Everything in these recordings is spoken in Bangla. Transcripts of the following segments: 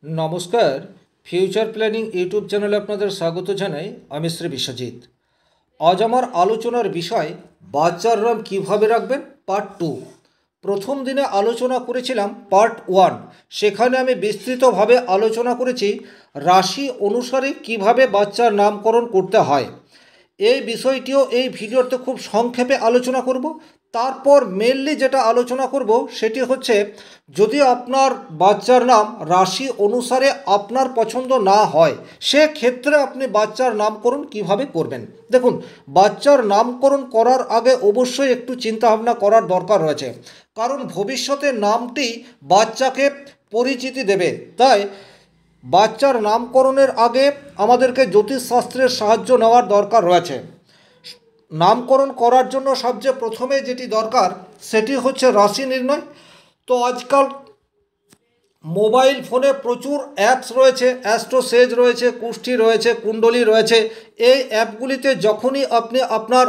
নমস্কার। ফিউচার প্ল্যানিং ইউটিউব চ্যানেলে আপনাদের স্বাগত জানাই। আমি শ্রী বিশ্বজিৎ। আজ আমার আলোচনার বিষয় বাচ্চার নাম কীভাবে রাখবেন পার্ট 2। প্রথম দিনে আলোচনা করেছিলাম পার্ট 1। সেখানে আমি বিস্তৃতভাবে আলোচনা করেছি রাশি অনুসারে কিভাবে বাচ্চার নামকরণ করতে হয়। এই বিষয়টিও এই ভিডিওতে খুব সংক্ষেপে আলোচনা করব। তারপর মেনলি যেটা আলোচনা করব সেটি হচ্ছে, যদি আপনার বাচ্চার নাম রাশি অনুসারে আপনার পছন্দ না হয়, সেক্ষেত্রে আপনি বাচ্চার নামকরণ কিভাবে করবেন। দেখুন, বাচ্চার নামকরণ করার আগে অবশ্যই একটু চিন্তাভাবনা করার দরকার রয়েছে, কারণ ভবিষ্যতে নামটি বাচ্চাকে পরিচিতি দেবে। তাই বাচ্চার নামকরণের আগে আমাদেরকে জ্যোতিষশাস্ত্রের সাহায্য নেওয়ার দরকার রয়েছে। নামকরণ করার জন্য সবচেয়ে প্রথমে যেটি দরকার সেটি হচ্ছে রাশি নির্ণয়। তো আজকাল মোবাইল ফোনে প্রচুর অ্যাপস রয়েছে, অ্যাস্ট্রোসেজ রয়েছে, কুষ্ঠি রয়েছে, কুণ্ডলী রয়েছে। এই অ্যাপগুলিতে যখনই আপনি আপনার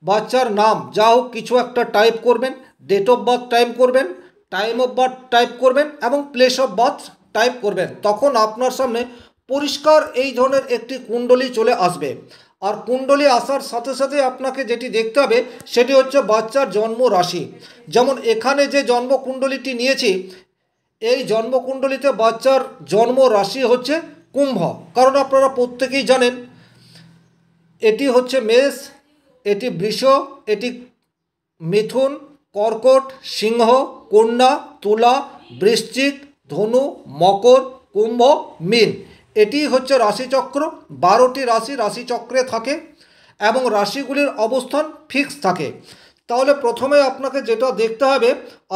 বাচ্চার নাম যা হোক কিছু একটা টাইপ করবেন, ডেট অফ বার্থ টাইপ করবেন, টাইম অফ বার্থ টাইপ করবেন এবং প্লেস অফ বার্থ টাইপ করবেন, তখন আপনার সামনে পরিষ্কার এই ধরনের একটি কুণ্ডলী চলে আসবে। আর কুণ্ডলী আসার সাথে সাথে আপনাকে যেটি দেখতে হবে সেটি হচ্ছে বাচ্চার জন্ম রাশি। যেমন এখানে যে জন্ম কুণ্ডলীটি নিয়েছি, এই জন্মকুণ্ডলিতে বাচ্চার জন্ম রাশি হচ্ছে কুম্ভ। কারণ আপনারা প্রত্যেকেই জানেন এটি হচ্ছে মেষ, এটি বৃষ, এটি মিথুন, কর্কট, সিংহ, কন্যা, তুলা, বৃশ্চিক, ধনু, মকর, কুম্ভ, মীন। এটি হচ্ছে রাশিচক্র। 12টি রাশি রাশিচক্রে থাকে এবং রাশিগুলির অবস্থান ফিক্স থাকে। তাহলে প্রথমে আপনাকে যেটা দেখতে হবে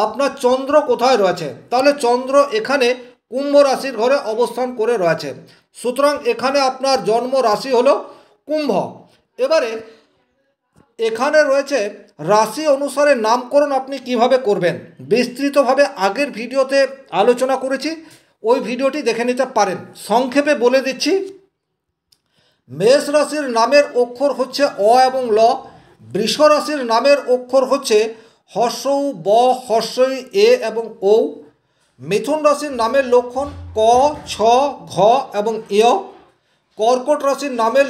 আপনার চন্দ্র কোথায় রয়েছে। তাহলে চন্দ্র এখানে কুম্ভ রাশির ঘরে অবস্থান করে রয়েছে, সুতরাং এখানে আপনার জন্ম রাশি হলো কুম্ভ। এবারে এখানে রয়েছে রাশি অনুসারে নামকরণ আপনি কিভাবে করবেন, বিস্তৃতভাবে আগের ভিডিওতে আলোচনা করেছি, ওই ভিডিওটি দেখে নিতে পারেন। সংক্ষেপে বলে দিচ্ছি, মেষ রাশির নামের অক্ষর হচ্ছে অ এবং ল। বৃষ রাশির নামের অক্ষর হচ্ছে হর্ষৌ, ব, হর্ষই, এ এবং ঔ। মিথুন রাশির নামের লক্ষণ ক, ছ, ঘ এবং ইয়। কর্কট রাশির নামের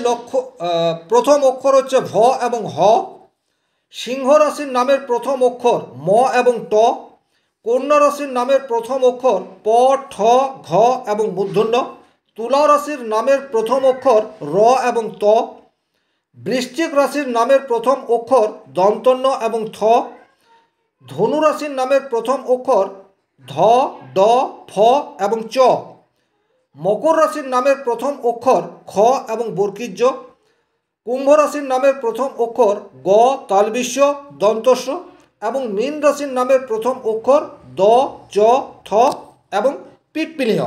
প্রথম অক্ষর হচ্ছে ভ এবং হ। সিংহ রাশির নামের প্রথম অক্ষর ম এবং ট। কন্যা রাশির নামের প্রথম অক্ষর প, ঠ, ঘ এবং মূর্ধন্য। তুলা রাশির নামের প্রথম অক্ষর র এবং ত। বৃশ্চিক রাশির নামের প্রথম অক্ষর দন্তন্য এবং থ। ধনু রাশির নামের প্রথম অক্ষর ধ, ড, ফ এবং চ। মকর রাশির নামের প্রথম অক্ষর খ এবং বর্গীয় জ। কুম্ভ রাশির নামের প্রথম অক্ষর গ, তালবিশ্য, দন্তস্ব এবং মীন রাশির নামের প্রথম অক্ষর দ, চ, থ এবং পিটপিলিয়।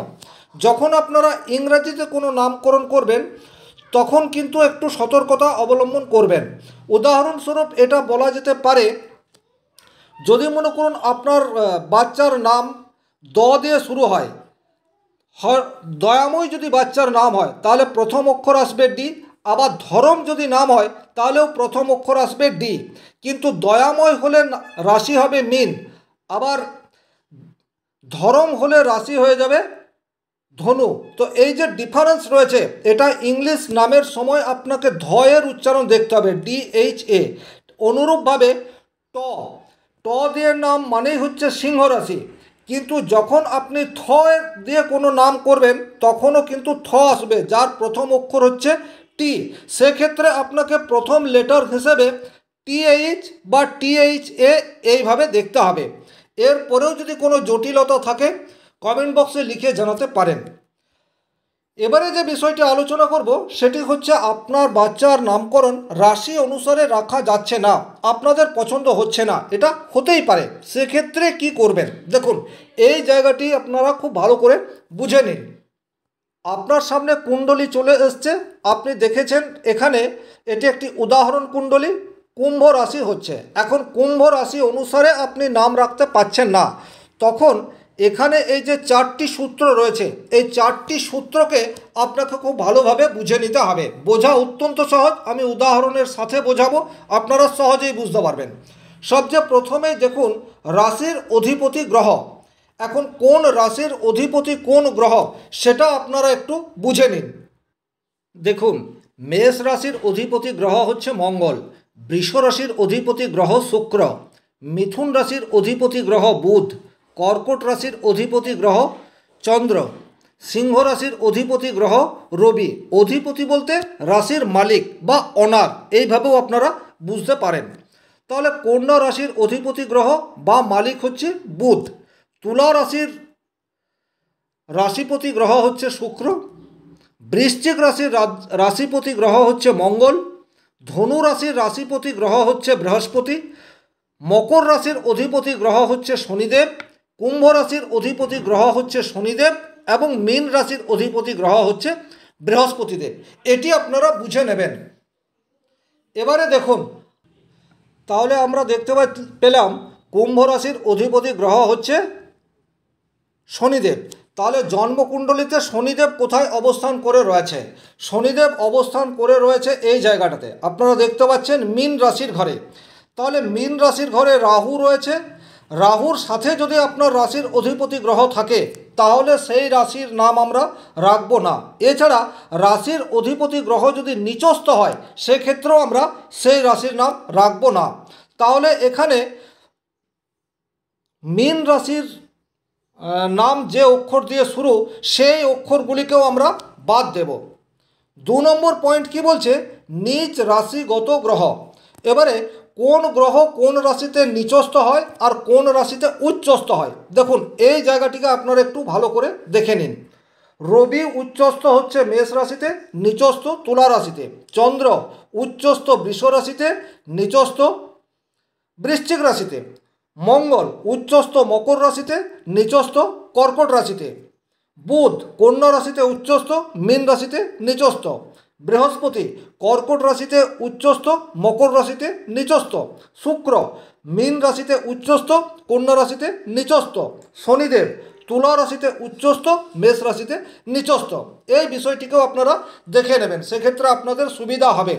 যখন আপনারা ইংরেজিতে কোনো নামকরণ করবেন তখন কিন্তু একটু সতর্কতা অবলম্বন করবেন। উদাহরণস্বরূপ এটা বলা যেতে পারে, যদি মনে করুন আপনার বাচ্চার নাম দ দিয়ে শুরু হয়, দয়াময় যদি বাচ্চার নাম হয় তাহলে প্রথম অক্ষর আসবে ডি। আবার ধরম যদি নাম হয় তাহলেও প্রথম অক্ষর আসবে ডি, কিন্তু দয়াময় হলে রাশি হবে মীন, আবার ধরম হলে রাশি হয়ে যাবে ধনু। তো এই যে ডিফারেন্স রয়েছে, এটা ইংলিশ নামের সময় আপনাকে ধ এর উচ্চারণ দেখতে হবে, DHA। অনুরূপভাবে ট, ট দিয়ে নাম মানেই হচ্ছে সিংহ রাশি, কিন্তু যখন আপনি থ দিয়ে কোনো নাম করবেন তখনও কিন্তু থ আসবে, যার প্রথম অক্ষর হচ্ছে টি। সেক্ষেত্রে আপনাকে প্রথম লেটার হিসেবে TH বা THA এইভাবে দেখতে হবে। এরপরেও যদি কোনো জটিলতা থাকে কমেন্ট বক্সে লিখে জানাতে পারেন। এবারে যে বিষয়টি আলোচনা করব সেটি হচ্ছে, আপনার বাচ্চার নামকরণ রাশি অনুসারে রাখা যাচ্ছে না, আপনাদের পছন্দ হচ্ছে না, এটা হতেই পারে। সেক্ষেত্রে কি করবেন, দেখুন এই জায়গাটি আপনারা খুব ভালো করে বুঝে নিন। আপনার সামনে কুণ্ডলী চলে এসছে, আপনি দেখেছেন এখানে এটি একটি উদাহরণ কুণ্ডলী, কুম্ভ রাশি হচ্ছে। এখন কুম্ভ রাশি অনুসারে আপনি নাম রাখতে পাচ্ছেন না, তখন এখানে এই যে 4টি সূত্র রয়েছে, এই 4টি সূত্রকে আপনাকে খুব ভালোভাবে বুঝে নিতে হবে। বোঝা অত্যন্ত সহজ, আমি উদাহরণের সাথে বোঝাবো, আপনারা সহজেই বুঝতে পারবেন। সবচেয়ে প্রথমেই দেখুন রাশির অধিপতি গ্রহ। এখন কোন রাশির অধিপতি কোন গ্রহ সেটা আপনারা একটু বুঝে নিন। দেখুন, মেষ রাশির অধিপতি গ্রহ হচ্ছে মঙ্গল, বৃষ রাশির অধিপতি গ্রহ শুক্র, মিথুন রাশির অধিপতি গ্রহ বুধ, কর্কট রাশির অধিপতি গ্রহ চন্দ্র, সিংহ রাশির অধিপতি গ্রহ রবি। অধিপতি বলতে রাশির মালিক বা অনার, এইভাবেও আপনারা বুঝতে পারেন। তাহলে কন্যা রাশির অধিপতি গ্রহ বা মালিক হচ্ছে বুধ, তুলা রাশির রাশিপতি গ্রহ হচ্ছে শুক্র, বৃশ্চিক রাশির রাশিপতি গ্রহ হচ্ছে মঙ্গল, ধনু রাশির রাশিপতি গ্রহ হচ্ছে বৃহস্পতি, মকর রাশির অধিপতি গ্রহ হচ্ছে শনিদেব, কুম্ভ রাশির অধিপতি গ্রহ হচ্ছে শনিদেব এবং মীন রাশির অধিপতি গ্রহ হচ্ছে বৃহস্পতিদেব। এটি আপনারা বুঝে নেবেন। এবারে দেখুন, তাহলে আমরা দেখতে পেলাম কুম্ভ রাশির অধিপতি গ্রহ হচ্ছে শনিদেব। তাহলে জন্মকুণ্ডলিতে শনিদেব কোথায় অবস্থান করে রয়েছে? শনিদেব অবস্থান করে রয়েছে এই জায়গাটাতে, আপনারা দেখতে পাচ্ছেন মীন রাশির ঘরে। তাহলে মীন রাশির ঘরে রাহু রয়েছে। রাহুর সাথে যদি আপনার রাশির অধিপতি গ্রহ থাকে তাহলে সেই রাশির নাম আমরা রাখবো না। এছাড়া রাশির অধিপতি গ্রহ যদি নিচস্থ হয় সেক্ষেত্রেও আমরা সেই রাশির নাম রাখবো না। তাহলে এখানে মীন রাশির নাম যে অক্ষর দিয়ে শুরু সেই অক্ষরগুলিকেও আমরা বাদ দেব। 2 নম্বর পয়েন্ট কি বলছে? নিচ রাশিগত গ্রহ। এবারে কোন গ্রহ কোন রাশিতে নিচস্থ হয় আর কোন রাশিতে উচ্চস্থ হয়, দেখুন এই জায়গাটিকে আপনারা একটু ভালো করে দেখে নিন। রবি উচ্চস্থ হচ্ছে মেষ রাশিতে, নিচস্থ তুলা রাশিতে। চন্দ্র উচ্চস্থ বৃষ রাশিতে, নিচস্থ বৃশ্চিক রাশিতে। মঙ্গল উচ্চস্থ মকর রাশিতে, নিচস্থ কর্কট রাশিতে। বুধ কন্যা রাশিতে উচ্চস্থ, মীন রাশিতে নিচস্থ। বৃহস্পতি কর্কট রাশিতে উচ্চস্থ, মকর রাশিতে নিচস্থ। শুক্র মীন রাশিতে উচ্চস্থ, কন্যা রাশিতে নিচস্থ। শনিদেব তুলা রাশিতে উচ্চস্থ, মেষ রাশিতে নিচস্থ। এই বিষয়টিকেও আপনারা দেখে নেবেন, সেক্ষেত্রে আপনাদের সুবিধা হবে।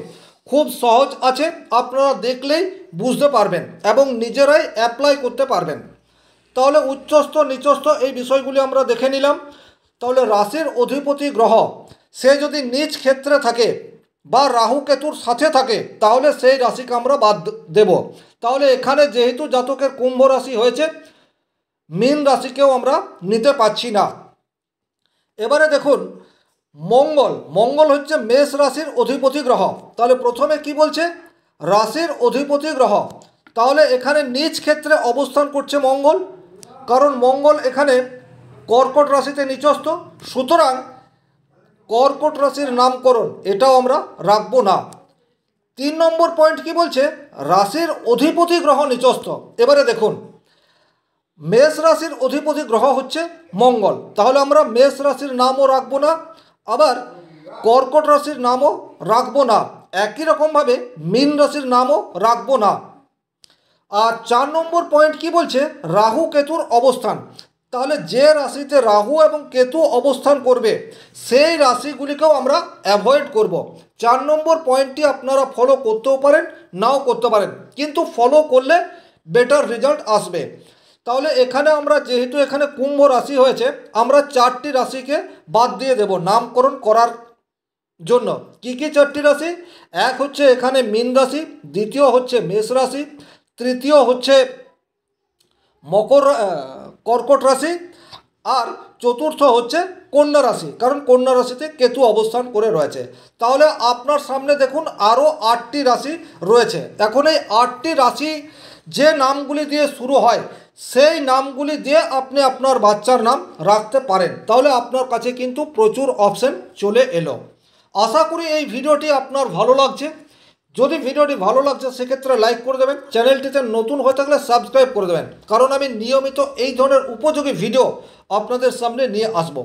খুব সহজ আছে, আপনারা দেখলেই বুঝতে পারবেন এবং নিজেরাই অ্যাপ্লাই করতে পারবেন। তাহলে উচ্চস্থ নিচস্থ এই বিষয়গুলি আমরা দেখে নিলাম। তাহলে রাশির অধিপতি গ্রহ সে যদি নিজ ক্ষেত্রে থাকে বা রাহু কেতুর সাথে থাকে তাহলে সেই রাশিকে আমরা বাদ দেব। তাহলে এখানে যেহেতু জাতকের কুম্ভ রাশি হয়েছে, মীন রাশিকেও আমরা নিতে পারছি না। এবারে দেখুন, মঙ্গল হচ্ছে মেষ রাশির অধিপতি গ্রহ। তাহলে প্রথমে কি বলছে? রাশির অধিপতি গ্রহ। তাহলে এখানে নিজ ক্ষেত্রে অবস্থান করছে মঙ্গল, কারণ মঙ্গল এখানে কর্কট রাশিতে নিচস্থ। সুতরাং কর্কট রাশির নামকরণ এটাও আমরা রাখবো না। 3 নম্বর পয়েন্ট কি বলছে? রাশির অধিপতি গ্রহ নিচস্থ। এবারে দেখুন, মেষ রাশির অধিপতি গ্রহ হচ্ছে মঙ্গল, তাহলে আমরা মেষ রাশির নামও রাখবো না, আবার কর্কট রাশির নামও রাখবো না। একই রকমভাবে মীন রাশির নামও রাখবো না। আর 4 নম্বর পয়েন্ট কি বলছে? রাহু কেতুর অবস্থান। তাহলে যে রাশিতে রাহু এবং কেতু অবস্থান করবে সেই রাশিগুলিকেও আমরা অ্যাভয়েড করব। 4 নম্বর পয়েন্টটি আপনারা ফলো করতেও পারেন, নাও করতে পারেন, কিন্তু ফলো করলে বেটার রেজাল্ট আসবে। তাহলে এখানে আমরা যেহেতু এখানে কুম্ভ রাশি হয়েছে, আমরা 4টি রাশিকে বাদ দিয়ে দেব নামকরণ করার জন্য। কি কি 4টি রাশি? এক হচ্ছে এখানে মীন রাশি, দ্বিতীয় হচ্ছে মেষ রাশি, তৃতীয় হচ্ছে কর্কট রাশি, আর চতুর্থ হচ্ছে কন্যা রাশি, কারণ কন্যা রাশিতে কেতু অবস্থান করে রয়েছে। তাহলে আপনার সামনে দেখুন আরও 8টি রাশি রয়েছে। এখন এই 8টি রাশি যে নামগুলি দিয়ে শুরু হয় সেই নামগুলি দিয়ে আপনি আপনার বাচ্চার নাম রাখতে পারেন। তাহলে আপনার কাছে কিন্তু প্রচুর অপশন চলে এলো। আশা করি এই ভিডিওটি আপনার ভালো লাগছে। যদি ভিডিওটি ভালো লাগছে সেক্ষেত্রে লাইক করে দেবেন, চ্যানেলটিতে নতুন হয়ে থাকলে সাবস্ক্রাইব করে দেবেন, কারণ আমি নিয়মিত এই ধরনের উপযোগী ভিডিও আপনাদের সামনে নিয়ে আসব।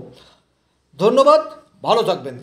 ধন্যবাদ, ভালো থাকবেন।